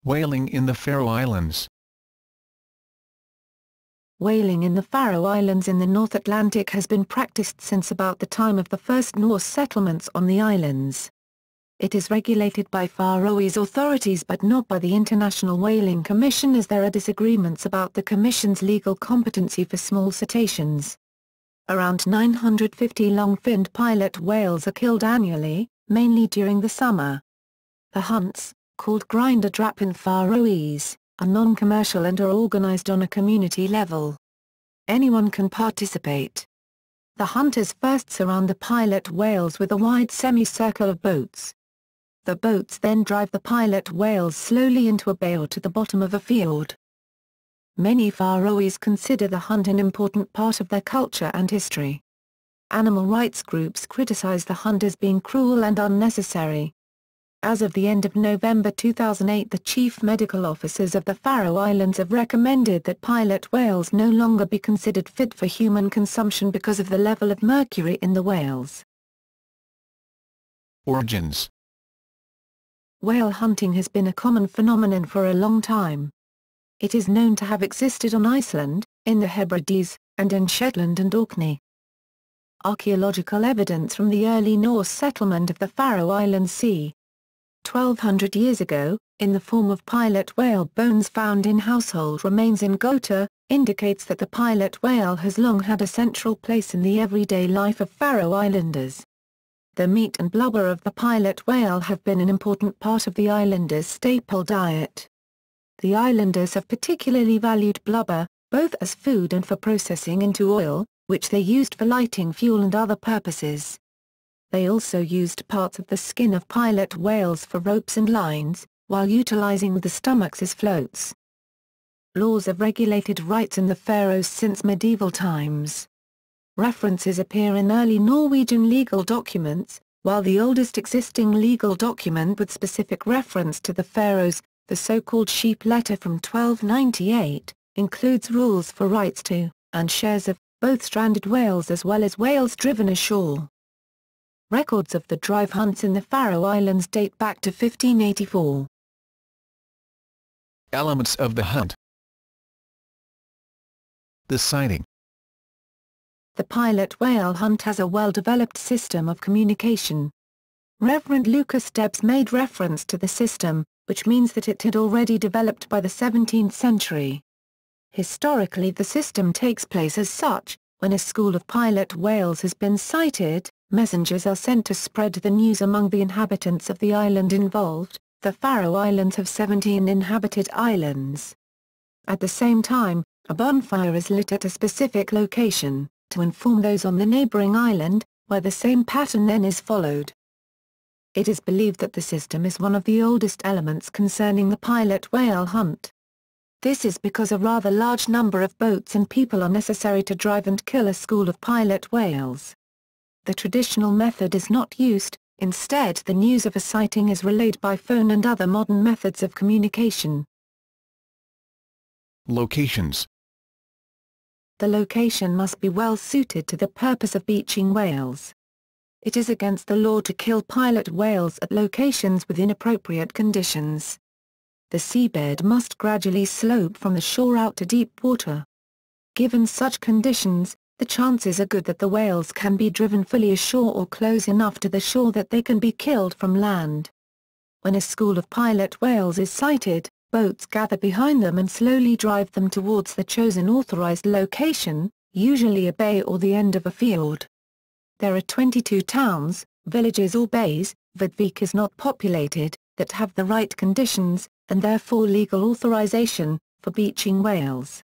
Whaling in the Faroe Islands. Whaling in the Faroe Islands in the North Atlantic has been practiced since about the time of the first Norse settlements on the islands. It is regulated by Faroese authorities but not by the International Whaling Commission, as there are disagreements about the Commission's legal competency for small cetaceans. Around 950 long-finned pilot whales are killed annually, mainly during the summer. The hunts, called grindadráp in Faroese, are non-commercial and are organized on a community level. Anyone can participate. The hunters first surround the pilot whales with a wide semicircle of boats. The boats then drive the pilot whales slowly into a bay or to the bottom of a fjord. Many Faroese consider the hunt an important part of their culture and history. Animal rights groups criticize the hunt as being cruel and unnecessary. As of the end of November 2008, the chief medical officers of the Faroe Islands have recommended that pilot whales no longer be considered fit for human consumption because of the level of mercury in the whales. Origins. Whale hunting has been a common phenomenon for a long time. It is known to have existed on Iceland, in the Hebrides, and in Shetland and Orkney. Archaeological evidence from the early Norse settlement of the Faroe Islands c. 1200 years ago, in the form of pilot whale bones found in household remains in Gotha, indicates that the pilot whale has long had a central place in the everyday life of Faroe Islanders. The meat and blubber of the pilot whale have been an important part of the islanders' staple diet. The islanders have particularly valued blubber, both as food and for processing into oil, which they used for lighting fuel and other purposes. They also used parts of the skin of pilot whales for ropes and lines, while utilizing the stomachs as floats. Laws have regulated rights in the Faroes since medieval times. References appear in early Norwegian legal documents, while the oldest existing legal document with specific reference to the Faroes, the so-called sheep letter from 1298, includes rules for rights to, and shares of, both stranded whales as well as whales driven ashore. Records of the drive hunts in the Faroe Islands date back to 1584. Elements of the hunt. The sighting. The pilot whale hunt has a well-developed system of communication. Reverend Lucas Debs made reference to the system, which means that it had already developed by the 17th century. Historically, the system takes place as such: when a school of pilot whales has been sighted, messengers are sent to spread the news among the inhabitants of the island involved. The Faroe Islands have 17 inhabited islands. At the same time, a bonfire is lit at a specific location, to inform those on the neighboring island, where the same pattern then is followed. It is believed that the system is one of the oldest elements concerning the pilot whale hunt. This is because a rather large number of boats and people are necessary to drive and kill a school of pilot whales. The traditional method is not used, instead the news of a sighting is relayed by phone and other modern methods of communication. Locations. The location must be well suited to the purpose of beaching whales. It is against the law to kill pilot whales at locations with inappropriate conditions. The seabed must gradually slope from the shore out to deep water. Given such conditions, the chances are good that the whales can be driven fully ashore or close enough to the shore that they can be killed from land. When a school of pilot whales is sighted, boats gather behind them and slowly drive them towards the chosen authorized location, usually a bay or the end of a fjord. There are 22 towns, villages or bays, Vidvik is not populated, that have the right conditions, and therefore legal authorization, for beaching whales.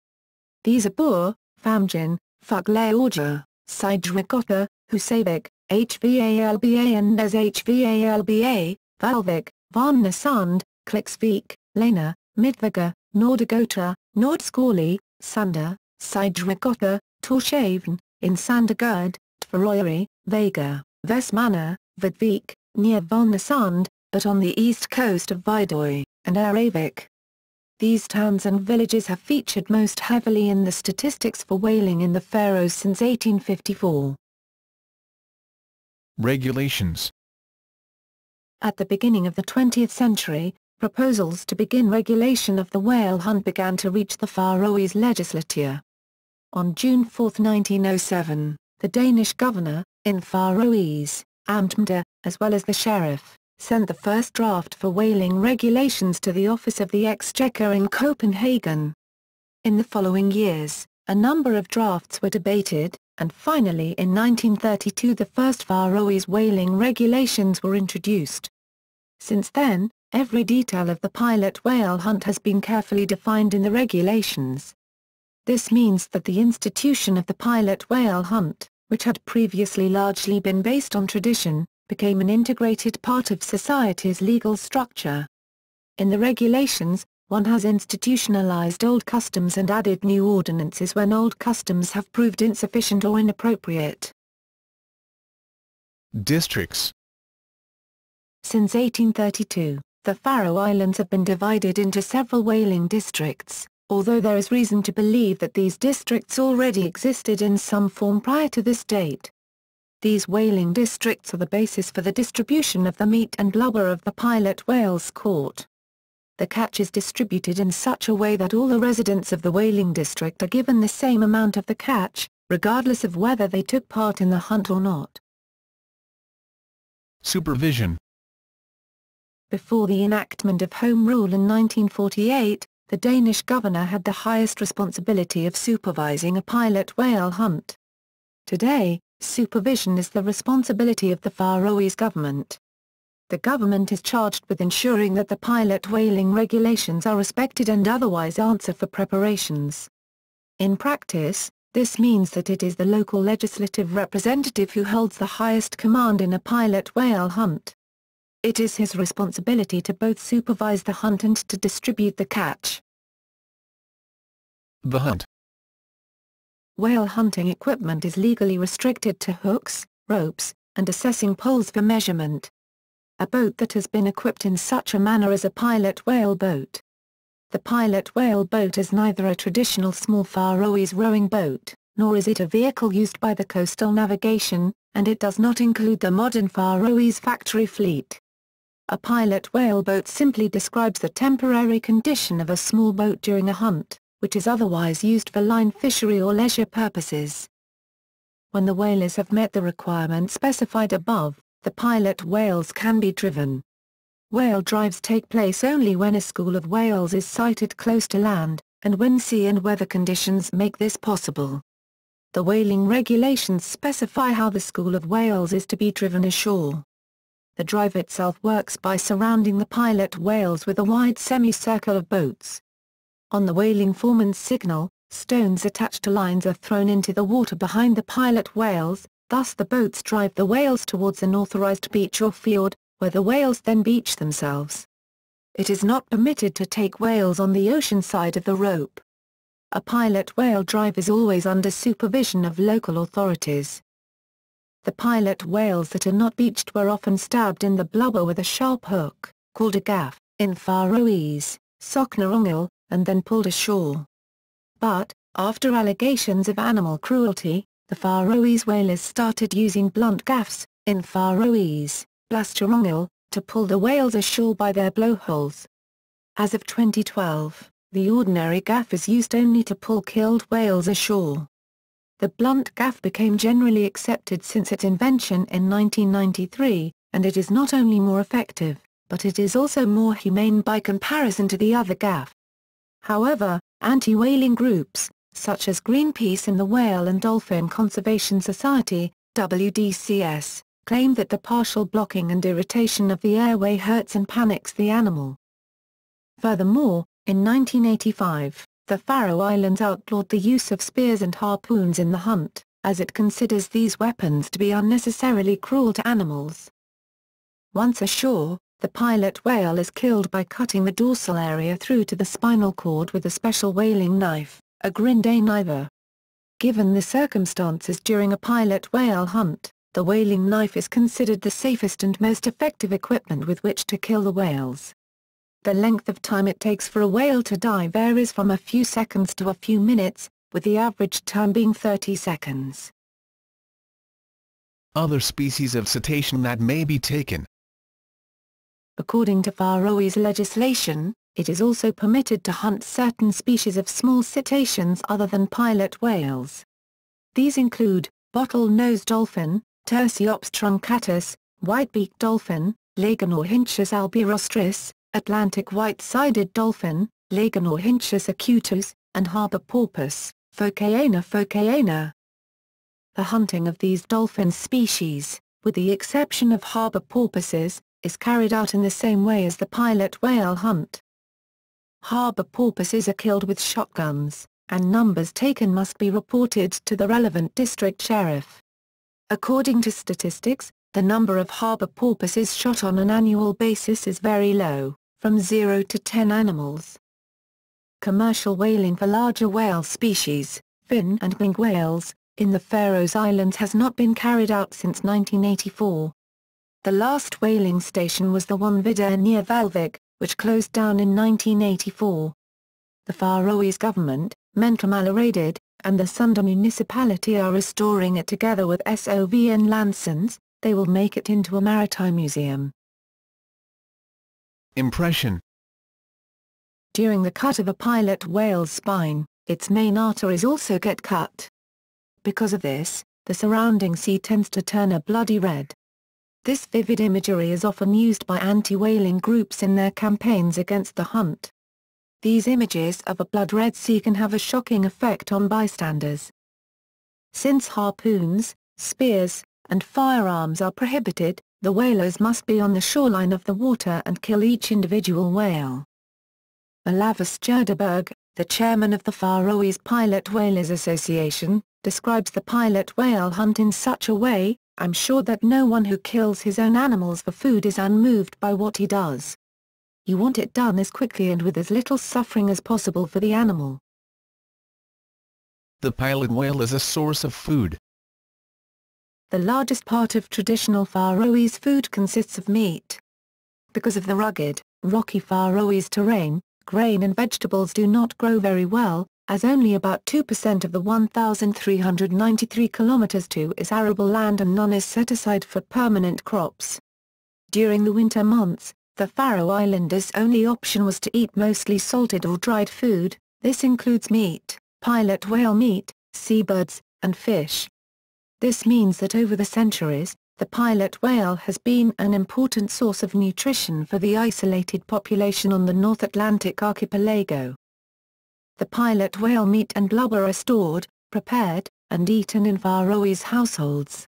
These are Bur, Famjin, Fugleorgia, Sidrigota, Husavik, Hvalba and Nes Hvalba, Valvik, Varnasund, Kliksvik, Lena, Midviga, Nordagota, Nordskåli, Sunda, Sidrigota, Torshavn, in Sandagard, Tvøroyri, Vega, Vestmanna, Vidvik, near Varnasund, but on the east coast of Vidoy, and Aravik. These towns and villages have featured most heavily in the statistics for whaling in the Faroes since 1854. Regulations. At the beginning of the 20th century, proposals to begin regulation of the whale hunt began to reach the Faroese legislature. On June 4, 1907, the Danish governor, in Faroese, Amtmand, as well as the sheriff, sent the first draft for whaling regulations to the Office of the Exchequer in Copenhagen. In the following years, a number of drafts were debated, and finally in 1932 the first Faroese whaling regulations were introduced. Since then, every detail of the pilot whale hunt has been carefully defined in the regulations. This means that the institution of the pilot whale hunt, which had previously largely been based on tradition, became an integrated part of society's legal structure. In the regulations, one has institutionalized old customs and added new ordinances when old customs have proved insufficient or inappropriate. Districts. Since 1832, the Faroe Islands have been divided into several whaling districts, although there is reason to believe that these districts already existed in some form prior to this date. These whaling districts are the basis for the distribution of the meat and blubber of the pilot whales caught. The catch is distributed in such a way that all the residents of the whaling district are given the same amount of the catch, regardless of whether they took part in the hunt or not. Supervision. Before the enactment of Home Rule in 1948, the Danish governor had the highest responsibility of supervising a pilot whale hunt. Today, supervision is the responsibility of the Faroese government. The government is charged with ensuring that the pilot whaling regulations are respected and otherwise answer for preparations. In practice, this means that it is the local legislative representative who holds the highest command in a pilot whale hunt. It is his responsibility to both supervise the hunt and to distribute the catch. The hunt. Whale hunting equipment is legally restricted to hooks, ropes, and assessing poles for measurement. A boat that has been equipped in such a manner is a pilot whale boat. The pilot whale boat is neither a traditional small Faroese rowing boat, nor is it a vehicle used by the coastal navigation, and it does not include the modern Faroese factory fleet. A pilot whale boat simply describes the temporary condition of a small boat during a hunt, which is otherwise used for line fishery or leisure purposes. When the whalers have met the requirements specified above, the pilot whales can be driven. Whale drives take place only when a school of whales is sighted close to land, and when sea and weather conditions make this possible. The whaling regulations specify how the school of whales is to be driven ashore. The drive itself works by surrounding the pilot whales with a wide semicircle of boats. On the whaling foreman's signal, stones attached to lines are thrown into the water behind the pilot whales, thus the boats drive the whales towards an authorized beach or fjord, where the whales then beach themselves. It is not permitted to take whales on the ocean side of the rope. A pilot whale drive is always under supervision of local authorities. The pilot whales that are not beached were often stabbed in the blubber with a sharp hook, called a gaff, in Faroese, soknarongil, and then pulled ashore. But, after allegations of animal cruelty, the Faroese whalers started using blunt gaffs, in Faroese, blasturongil, to pull the whales ashore by their blowholes. As of 2012, the ordinary gaff is used only to pull killed whales ashore. The blunt gaff became generally accepted since its invention in 1993, and it is not only more effective, but it is also more humane by comparison to the other gaff. However, anti-whaling groups, such as Greenpeace and the Whale and Dolphin Conservation Society, WDCS, claim that the partial blocking and irritation of the airway hurts and panics the animal. Furthermore, in 1985, the Faroe Islands outlawed the use of spears and harpoons in the hunt, as it considers these weapons to be unnecessarily cruel to animals. Once ashore, the pilot whale is killed by cutting the dorsal area through to the spinal cord with a special whaling knife, a grindadráp. Given the circumstances during a pilot whale hunt, the whaling knife is considered the safest and most effective equipment with which to kill the whales. The length of time it takes for a whale to die varies from a few seconds to a few minutes, with the average time being 30 seconds. Other species of cetacean that may be taken. According to Faroese legislation, it is also permitted to hunt certain species of small cetaceans other than pilot whales. These include bottle-nosed dolphin, Tursiops truncatus, white-beaked dolphin, Lagonorhynchus albirostris, Atlantic white-sided dolphin, Lagonorhynchus acutus, and harbor porpoise, Phocaena phocaena. The hunting of these dolphin species, with the exception of harbor porpoises, is carried out in the same way as the pilot whale hunt. Harbor porpoises are killed with shotguns, and numbers taken must be reported to the relevant district sheriff. According to statistics, the number of harbor porpoises shot on an annual basis is very low, from 0 to 10 animals. Commercial whaling for larger whale species, fin and wing whales, in the Faroe Islands has not been carried out since 1984. The last whaling station was the one Vidar near Valvik, which closed down in 1984. The Faroese government, Mentamalaradid, and the Sunda municipality are restoring it together with SOVN Landsons. They will make it into a maritime museum. Impression. During the cut of a pilot whale's spine, its main arteries also get cut. Because of this, the surrounding sea tends to turn a bloody red. This vivid imagery is often used by anti-whaling groups in their campaigns against the hunt. These images of a blood-red sea can have a shocking effect on bystanders. Since harpoons, spears, and firearms are prohibited, the whalers must be on the shoreline of the water and kill each individual whale. Olavur Sturdeberg, the chairman of the Faroese Pilot Whalers Association, describes the pilot whale hunt in such a way, "I'm sure that no one who kills his own animals for food is unmoved by what he does. You want it done as quickly and with as little suffering as possible for the animal." The pilot whale is a source of food. The largest part of traditional Faroese food consists of meat. Because of the rugged, rocky Faroese terrain, grain and vegetables do not grow very well, as only about 2% of the 1,393 kilometers to is arable land and none is set aside for permanent crops. During the winter months, the Faroe Islanders' only option was to eat mostly salted or dried food. This includes meat, pilot whale meat, seabirds, and fish. This means that over the centuries, the pilot whale has been an important source of nutrition for the isolated population on the North Atlantic archipelago. The pilot whale meat and blubber are stored, prepared, and eaten in Faroese households.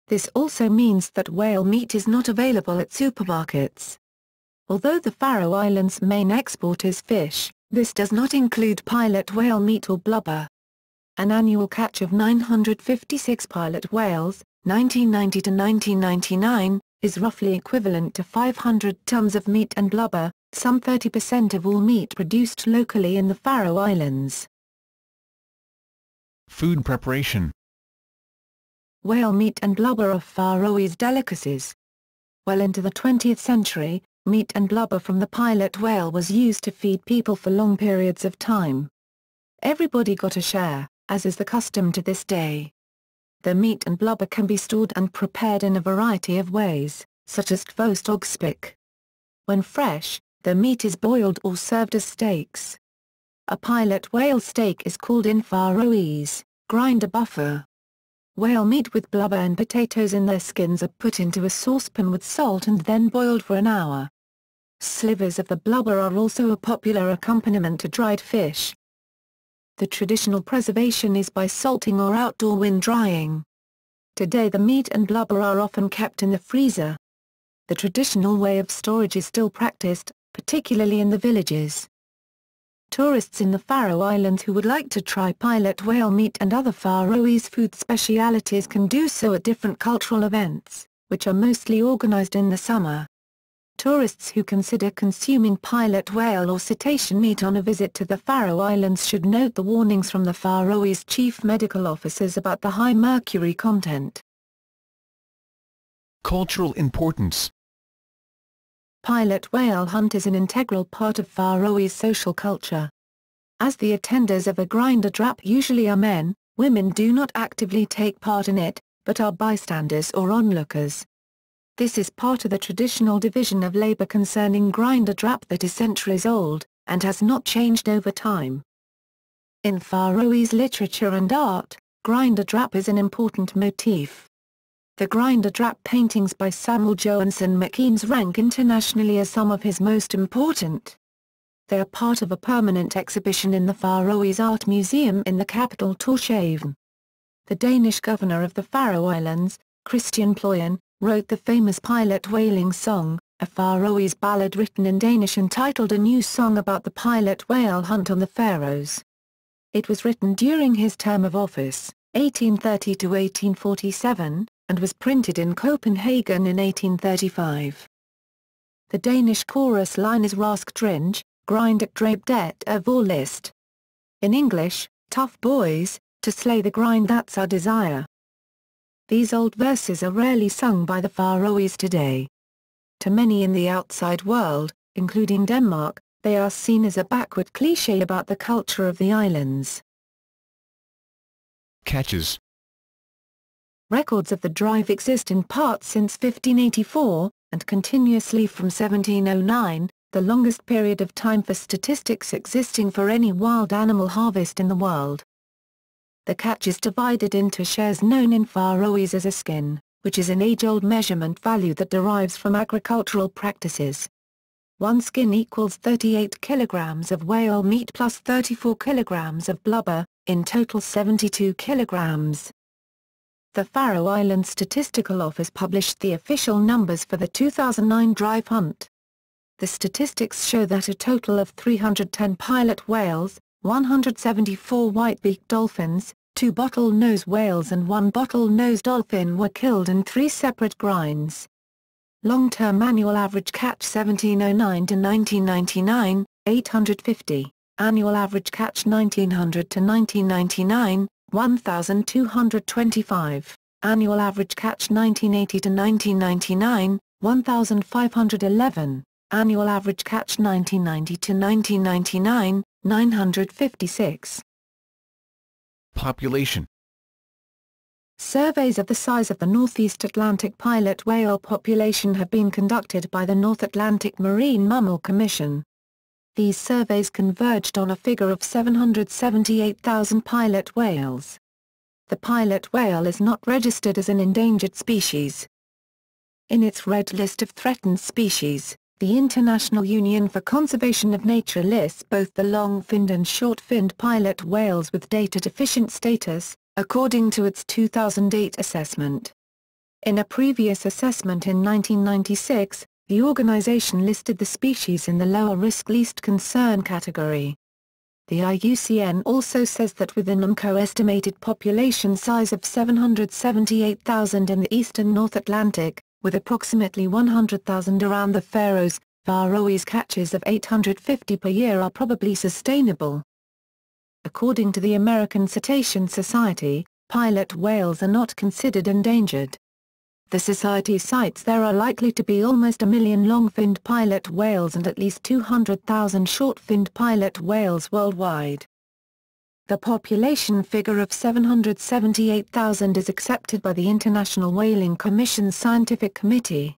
This also means that whale meat is not available at supermarkets. Although the Faroe Islands' main export is fish, this does not include pilot whale meat or blubber. An annual catch of 956 pilot whales, 1990 to 1999, is roughly equivalent to 500 tons of meat and blubber, some 30% of all meat produced locally in the Faroe Islands. Food preparation. Whale meat and blubber are Faroese delicacies. Well into the 20th century, meat and blubber from the pilot whale was used to feed people for long periods of time. Everybody got a share, as is the custom to this day. The meat and blubber can be stored and prepared in a variety of ways, such as tvostogspik. When fresh, the meat is boiled or served as steaks. A pilot whale steak is called in Faroese, grindadráp. Whale meat with blubber and potatoes in their skins are put into a saucepan with salt and then boiled for an hour. Slivers of the blubber are also a popular accompaniment to dried fish. The traditional preservation is by salting or outdoor wind drying. Today the meat and blubber are often kept in the freezer. The traditional way of storage is still practiced, particularly in the villages. Tourists in the Faroe Islands who would like to try pilot whale meat and other Faroese food specialities can do so at different cultural events, which are mostly organized in the summer. Tourists who consider consuming pilot whale or cetacean meat on a visit to the Faroe Islands should note the warnings from the Faroese chief medical officers about the high mercury content. Cultural importance. Pilot whale hunt is an integral part of Faroese social culture. As the attenders of a grindadráp usually are men, women do not actively take part in it, but are bystanders or onlookers. This is part of the traditional division of labor concerning grindadráp that is centuries old, and has not changed over time. In Faroese literature and art, grindadráp is an important motif. The grindadráp paintings by Samuel Johansson McKeans rank internationally as some of his most important. They are part of a permanent exhibition in the Faroese Art Museum in the capital Tórshavn. The Danish governor of the Faroe Islands, Christian Ployan, wrote the famous pilot whaling song, a Faroese ballad written in Danish entitled A New Song about the pilot whale hunt on the Faroes. It was written during his term of office, 1830 to 1847, and was printed in Copenhagen in 1835. The Danish chorus line is Rask Dringe, grindadráp det vor list. In English, tough boys, to slay the grind that's our desire. These old verses are rarely sung by the Faroese today. To many in the outside world, including Denmark, they are seen as a backward cliché about the culture of the islands. Catches. Records of the drive exist in part since 1584, and continuously from 1709, the longest period of time for statistics existing for any wild animal harvest in the world. The catch is divided into shares known in Faroese as a skin, which is an age-old measurement value that derives from agricultural practices. One skin equals 38 kilograms of whale meat plus 34 kilograms of blubber, in total 72 kilograms. The Faroe Islands Statistical Office published the official numbers for the 2009 drive hunt. The statistics show that a total of 310 pilot whales, 174 white-beaked dolphins, 2 bottlenose whales and 1 bottlenose dolphin were killed in 3 separate grinds. Long-term annual average catch 1709 to 1999, 850. Annual average catch 1900 to 1999, 1225. Annual average catch 1980 to 1999, 1511. Annual average catch 1990 to 1999, 956. Population. Surveys of the size of the Northeast Atlantic pilot whale population have been conducted by the North Atlantic Marine Mammal Commission. These surveys converged on a figure of 778,000 pilot whales. The pilot whale is not registered as an endangered species. In its Red List of Threatened Species, the International Union for Conservation of Nature lists both the long-finned and short-finned pilot whales with data-deficient status, according to its 2008 assessment. In a previous assessment in 1996, the organization listed the species in the lower-risk least concern category. The IUCN also says that with an estimated population size of 778,000 in the eastern North Atlantic, with approximately 100,000 around the Faroes, Faroese catches of 850 per year are probably sustainable. According to the American Cetacean Society, pilot whales are not considered endangered. The Society cites there are likely to be almost 1 million long-finned pilot whales and at least 200,000 short-finned pilot whales worldwide. The population figure of 778,000 is accepted by the International Whaling Commission's Scientific Committee.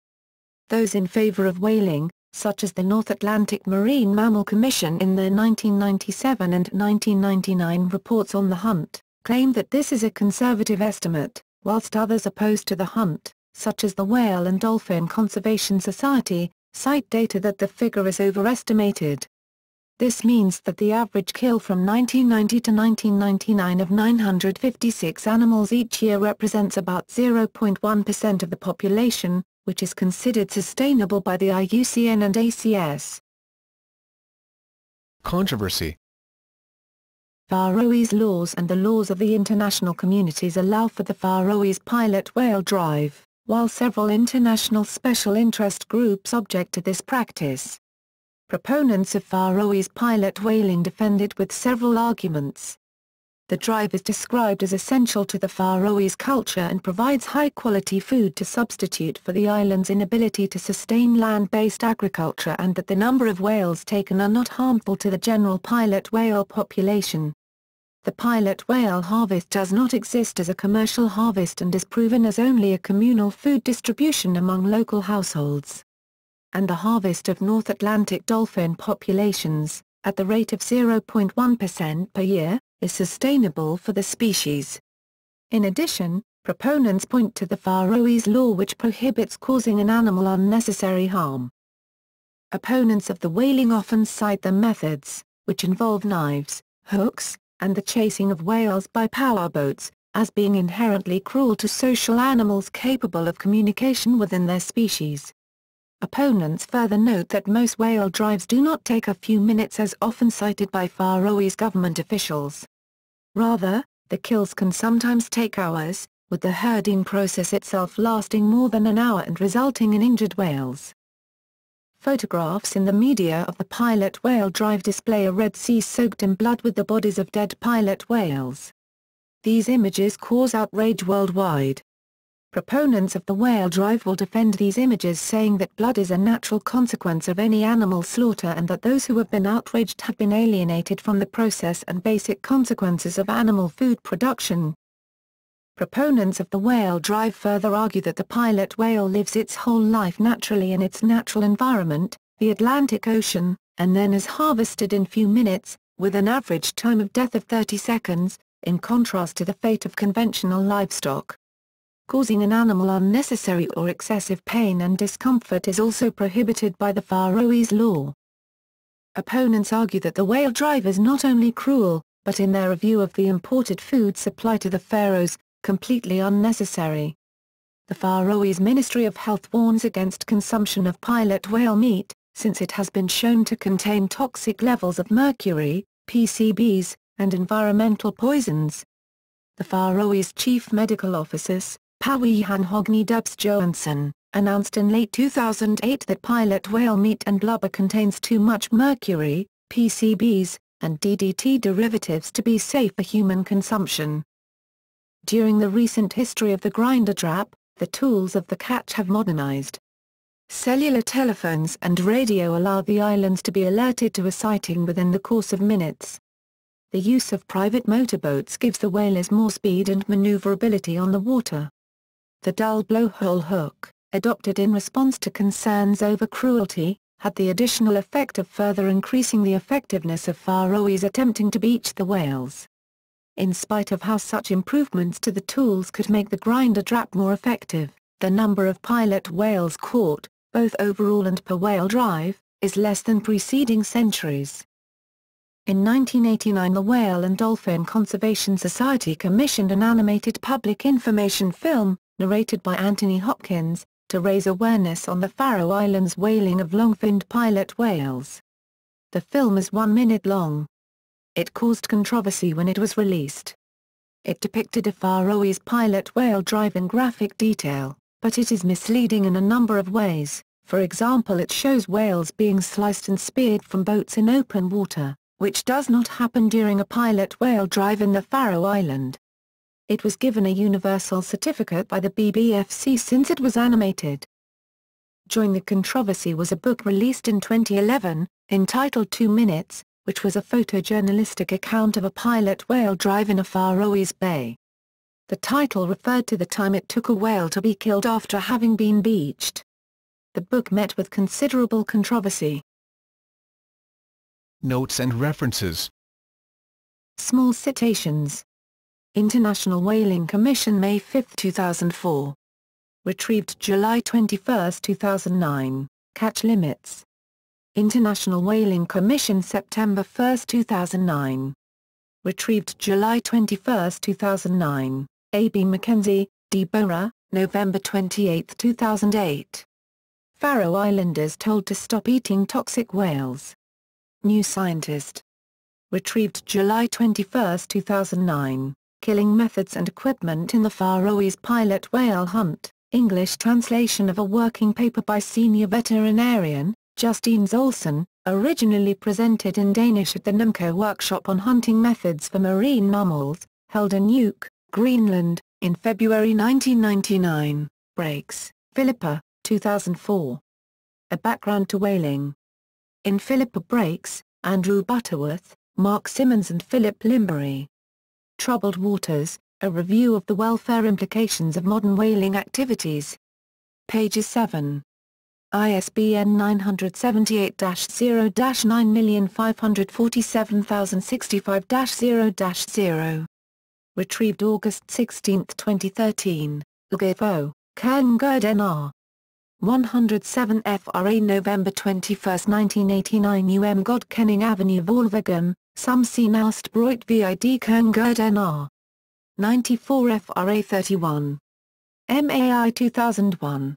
Those in favor of whaling, such as the North Atlantic Marine Mammal Commission in their 1997 and 1999 reports on the hunt, claim that this is a conservative estimate, whilst others opposed to the hunt, such as the Whale and Dolphin Conservation Society, cite data that the figure is overestimated. This means that the average kill from 1990 to 1999 of 956 animals each year represents about 0.1% of the population, which is considered sustainable by the IUCN and ACS. Controversy. Faroese laws and the laws of the international communities allow for the Faroese pilot whale drive, while several international special interest groups object to this practice. Proponents of Faroese pilot whaling defend it with several arguments. The drive is described as essential to the Faroese culture and provides high-quality food to substitute for the island's inability to sustain land-based agriculture, and that the number of whales taken are not harmful to the general pilot whale population. The pilot whale harvest does not exist as a commercial harvest and is proven as only a communal food distribution among local households. And the harvest of North Atlantic dolphin populations, at the rate of 0.1% per year, is sustainable for the species. In addition, proponents point to the Faroese law which prohibits causing an animal unnecessary harm. Opponents of the whaling often cite the methods, which involve knives, hooks, and the chasing of whales by powerboats, as being inherently cruel to social animals capable of communication within their species. Opponents further note that most whale drives do not take a few minutes as often cited by Faroese government officials. Rather, the kills can sometimes take hours, with the herding process itself lasting more than an hour and resulting in injured whales. Photographs in the media of the pilot whale drive display a Red Sea soaked in blood with the bodies of dead pilot whales. These images cause outrage worldwide. Proponents of the whale drive will defend these images, saying that blood is a natural consequence of any animal slaughter and that those who have been outraged have been alienated from the process and basic consequences of animal food production. Proponents of the whale drive further argue that the pilot whale lives its whole life naturally in its natural environment, the Atlantic Ocean, and then is harvested in few minutes, with an average time of death of 30 seconds, in contrast to the fate of conventional livestock. Causing an animal unnecessary or excessive pain and discomfort is also prohibited by the Faroese law. Opponents argue that the whale drive is not only cruel, but in their review of the imported food supply to the Faroes, completely unnecessary. The Faroese Ministry of Health warns against consumption of pilot whale meat, since it has been shown to contain toxic levels of mercury, PCBs, and environmental poisons. The Faroese Chief Medical Officers, Pawihan Hogni Dubs Johansson, announced in late 2008 that pilot whale meat and blubber contains too much mercury, PCBs, and DDT derivatives to be safe for human consumption. During the recent history of the grindadráp, the tools of the catch have modernized. Cellular telephones and radio allow the islands to be alerted to a sighting within the course of minutes. The use of private motorboats gives the whalers more speed and maneuverability on the water. The dull blowhole hook, adopted in response to concerns over cruelty, had the additional effect of further increasing the effectiveness of Faroese attempting to beach the whales. In spite of how such improvements to the tools could make the grindadráp more effective, the number of pilot whales caught, both overall and per whale drive, is less than preceding centuries. In 1989 the Whale and Dolphin Conservation Society commissioned an animated public information film, narrated by Anthony Hopkins, to raise awareness on the Faroe Islands whaling of long-finned pilot whales. The film is 1 minute long. It caused controversy when it was released. It depicted a Faroese pilot whale drive in graphic detail, but it is misleading in a number of ways. For example, it shows whales being sliced and speared from boats in open water, which does not happen during a pilot whale drive in the Faroe Island. It was given a universal certificate by the BBFC since it was animated. During the controversy was a book released in 2011, entitled 2 Minutes, which was a photojournalistic account of a pilot whale drive in a Faroese bay. The title referred to the time it took a whale to be killed after having been beached. The book met with considerable controversy. Notes and references. Small cetaceans. International Whaling Commission May 5, 2004. Retrieved July 21, 2009. Catch limits. International Whaling Commission September 1, 2009. Retrieved July 21, 2009. A. B. Mackenzie, Deborah, November 28, 2008. Faroe Islanders told to stop eating toxic whales. New Scientist. Retrieved July 21, 2009. Killing Methods and Equipment in the Faroese Pilot Whale Hunt, English translation of a working paper by senior veterinarian, Justine Zolson, originally presented in Danish at the NUMCO workshop on hunting methods for marine mammals, held in Nuuk, Greenland, in February 1999. Breaks, Philippa, 2004. A Background to Whaling. In Philippa Breaks, Andrew Butterworth, Mark Simmons and Philip Limbury. Troubled Waters, a review of the welfare implications of modern whaling activities. Pages 7. ISBN 978-0-9547065-0-0. Retrieved August 16, 2013, Lgifo, Kern-Gerd-NR. 107 FRA November 21, 1989 Godkenning Avenue Volvegem, Some C. Naustbroit vid Kern-Gerd-NR. 94 FRA 31. MAI 2001.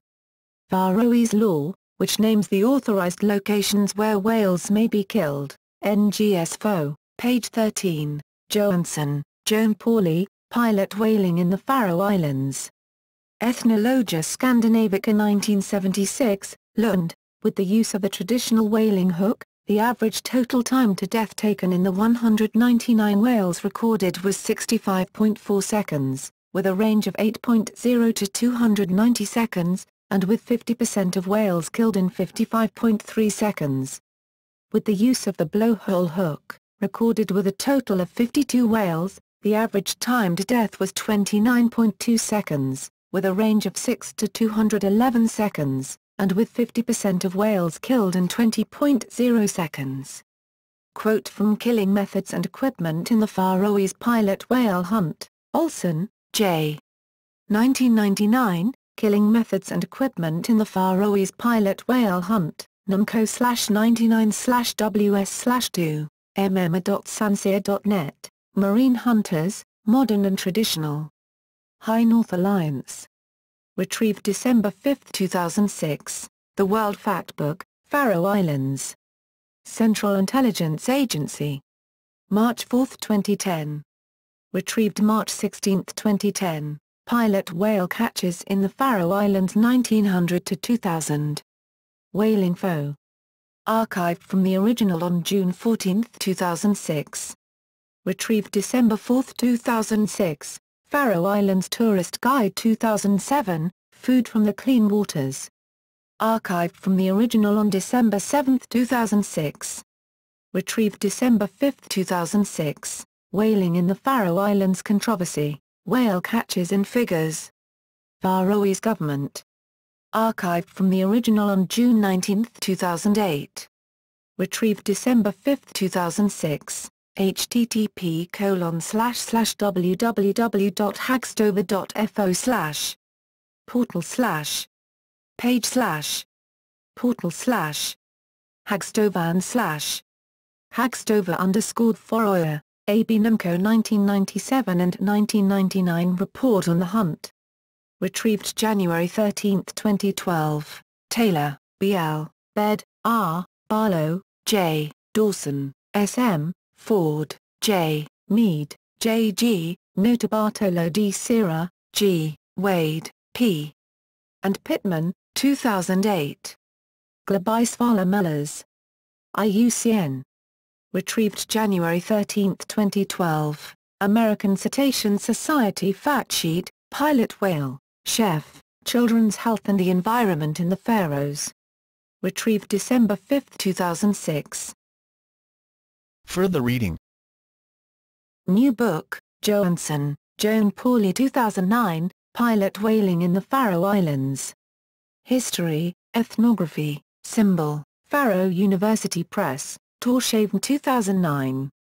Faroese law, which names the authorized locations where whales may be killed, NGS FO, page 13, Johansson, Joan Pauli, Pilot Whaling in the Faroe Islands. Ethnologia Scandinavica 1976, Lund, with the use of the traditional whaling hook, the average total time to death taken in the 199 whales recorded was 65.4 seconds, with a range of 8.0 to 290 seconds, and with 50% of whales killed in 55.3 seconds. With the use of the blowhole hook, recorded with a total of 52 whales, the average time to death was 29.2 seconds, with a range of 6 to 211 seconds, and with 50% of whales killed in 20.0 seconds. Quote from Killing Methods and Equipment in the Faroese Pilot Whale Hunt, Olsen, J. 1999, Killing Methods and Equipment in the Faroese Pilot Whale Hunt, Numco/99/WS/2, mm.sansia.net, Marine Hunters, Modern and Traditional. High North Alliance. Retrieved December 5, 2006, The World Factbook, Faroe Islands. Central Intelligence Agency. March 4, 2010. Retrieved March 16, 2010, Pilot Whale Catches in the Faroe Islands 1900 to 2000. Whaling Foe. Archived from the original on June 14, 2006. Retrieved December 4, 2006. Faroe Islands Tourist Guide 2007, Food from the Clean Waters. Archived from the original on December 7, 2006. Retrieved December 5, 2006, Whaling in the Faroe Islands Controversy, Whale Catches and Figures. Faroese Government. Archived from the original on June 19, 2008. Retrieved December 5, 2006. http://www.hagstover.fo/ portal/ page/ portal/ hagstovan/ hagstover_Faroe, AB Numco 1997 and 1999 Report on the Hunt. Retrieved January 13, 2012, Taylor, B.L., Bed, R., Barlow, J., Dawson, S.M., Ford, J., Mead, J.G., Notarbartolo D. Sierra, G., Wade, P. and Pittman, 2008. Glabisvala Mellers. IUCN. Retrieved January 13, 2012, American Cetacean Society Fact Sheet, Pilot Whale, Chef, Children's Health and the Environment in the Faroes. Retrieved December 5, 2006. Further reading. New book, Johansson, Joan Pauli 2009, Pilot Whaling in the Faroe Islands. History, Ethnography, Symbol, Faroe University Press, Tórshavn 2009.